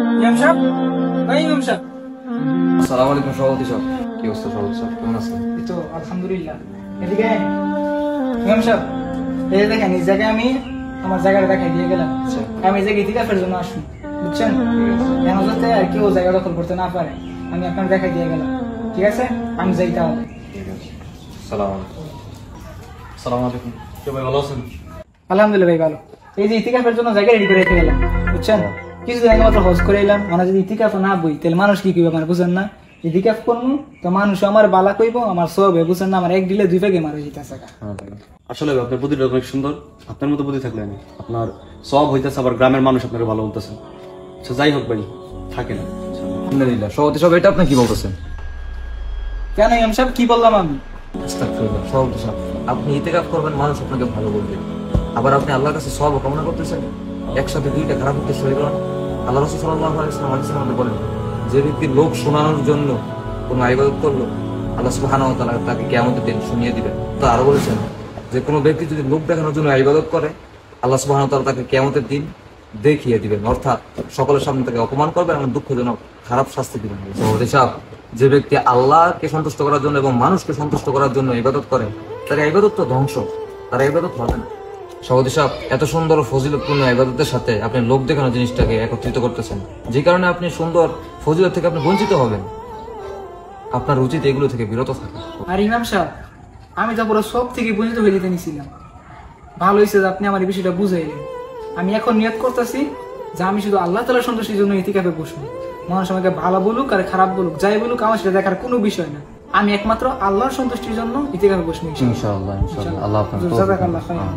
ইমাম সাহেব, এই ইমাম সাহেব। আসসালামু আলাইকুম সভাপতি সাহেব। কি অবস্থা সভাপতি সাহেব, কেমন আছেন? এই তো আলহামদুলিল্লাহ। এদিকে ইমাম সাহেব, এই দেখেন এই জায়গায় আমি আমার জায়গাটা দেখাই দিয়ে গেলাম। আমি এই জায়গায় ইতিকাফের জন্য আসুন, বুঝছেন? কেন যাতে আর কেউ জায়গা দখল করতে না পারে, আমি আপনার দেখাই দিয়ে গেলাম। ঠিক আছে, আমি যাই তাহলে। আসসালামু আলাইকুম। ভাই ভালো আছেন? আলহামদুলিল্লাহ ভাই ভালো। এই যে ইতিকাফের জন্য জায়গা রেডি করে রেখে গেলাম, বুঝছেন? কিছুদিন আগে মাত্র হজ করে এলাম। মানে যদি ইতিকাফ না বই তাহলে মানুষ কি কইবে, মানে বুঝেন না? ইতিকাফ করবো তো মানুষ আমার বালা কইব, আমার সব বুঝছেন না? আমার এক দিলে দুই ভাগে মারা যেতেছে। আসলে আপনার বুদ্ধিটা অনেক সুন্দর। আপনার মতো বুদ্ধি থাকলে আমি আপনার সব হইতেছে, আবার গ্রামের মানুষ আপনাকে ভালো বলতেছে। আচ্ছা যাই হোক ভাই, থাকে না। আলহামদুলিল্লাহ। সভাপতি সাহেব, এটা আপনি কি বলতেছেন? কেন ইমাম সাহেব, কি বললাম আমি? আস্তাগফিরুল্লাহ। সভাপতি সাহেব, আপনি ইতিকাফ করবেন, মানুষ আপনাকে ভালো বলবে, আবার আপনি আল্লাহর কাছে সওয়াব কামনা করতেছেন, একসাথে দুইটা খারাপ উদ্দেশ্য হয়ে গেল। আল্লাহ রাসূল সাল্লাল্লাহু আলাইহি ওয়াসাল্লাম আমাদের বলেন, যে ব্যক্তি লোক শোনানোর জন্য কোনো ইবাদত করলো, আল্লাহ সুবহানাহু ওয়া তাআলা তাকে কিয়ামতের দিন শুনিয়ে দিবেন। তো আরো বলেছেন যে কোনো ব্যক্তি যদি লোক দেখানোর জন্য ইবাদত করে, আল্লাহ সুবহানাহু ওয়া তাআলা তাকে কিয়ামতের দিন দেখিয়ে দিবেন, অর্থাৎ সকলের সামনে তাকে অপমান করবেন এবং দুঃখজনক খারাপ শাস্তি দিবেন। সভাপতি সাহেব, যে ব্যক্তি আল্লাহকে সন্তুষ্ট করার জন্য এবং মানুষকে সন্তুষ্ট করার জন্য ইবাদত করে, তার ইবাদত তো ধ্বংস, তার ইবাদত হবে না। সভাপতি সাহেব, এত সুন্দর ফজিলতপূর্ণ ইবাদতের সাথে আপনি লোক দেখানোর জিনিসটাকে একত্রিত করতেছেন, যে কারণে আপনি সুন্দর ফজিলত থেকে আপনি বঞ্চিত হবেন। আপনার উচিত এগুলো থেকে বিরত থাকা। আর ইমাম সাহেব, আমি তো পুরো সব থেকে বঞ্চিত হয়ে যেতে নিছিলাম। ভালো হয়েছে যে আপনি আমার এই বিষয়টা বুঝাইলেন। আমি এখন নিয়ত করতেছি যে আমি শুধু আল্লাহ তাআলার সন্তুষ্টির জন্য ইতিকাফে বসবো। মানুষ আমাকে ভালো বলুক আর খারাপ বলুক, যাই বলুক, আমার সেটা দেখার কোনো বিষয় না। আমি একমাত্র আল্লাহর সন্তুষ্টির জন্য ইতিকাফে বসবো। ইনশাআল্লাহ, ইনশাআল্লাহ। আল্লাহ আপনার জাযাকাল্লাহ খাইরান।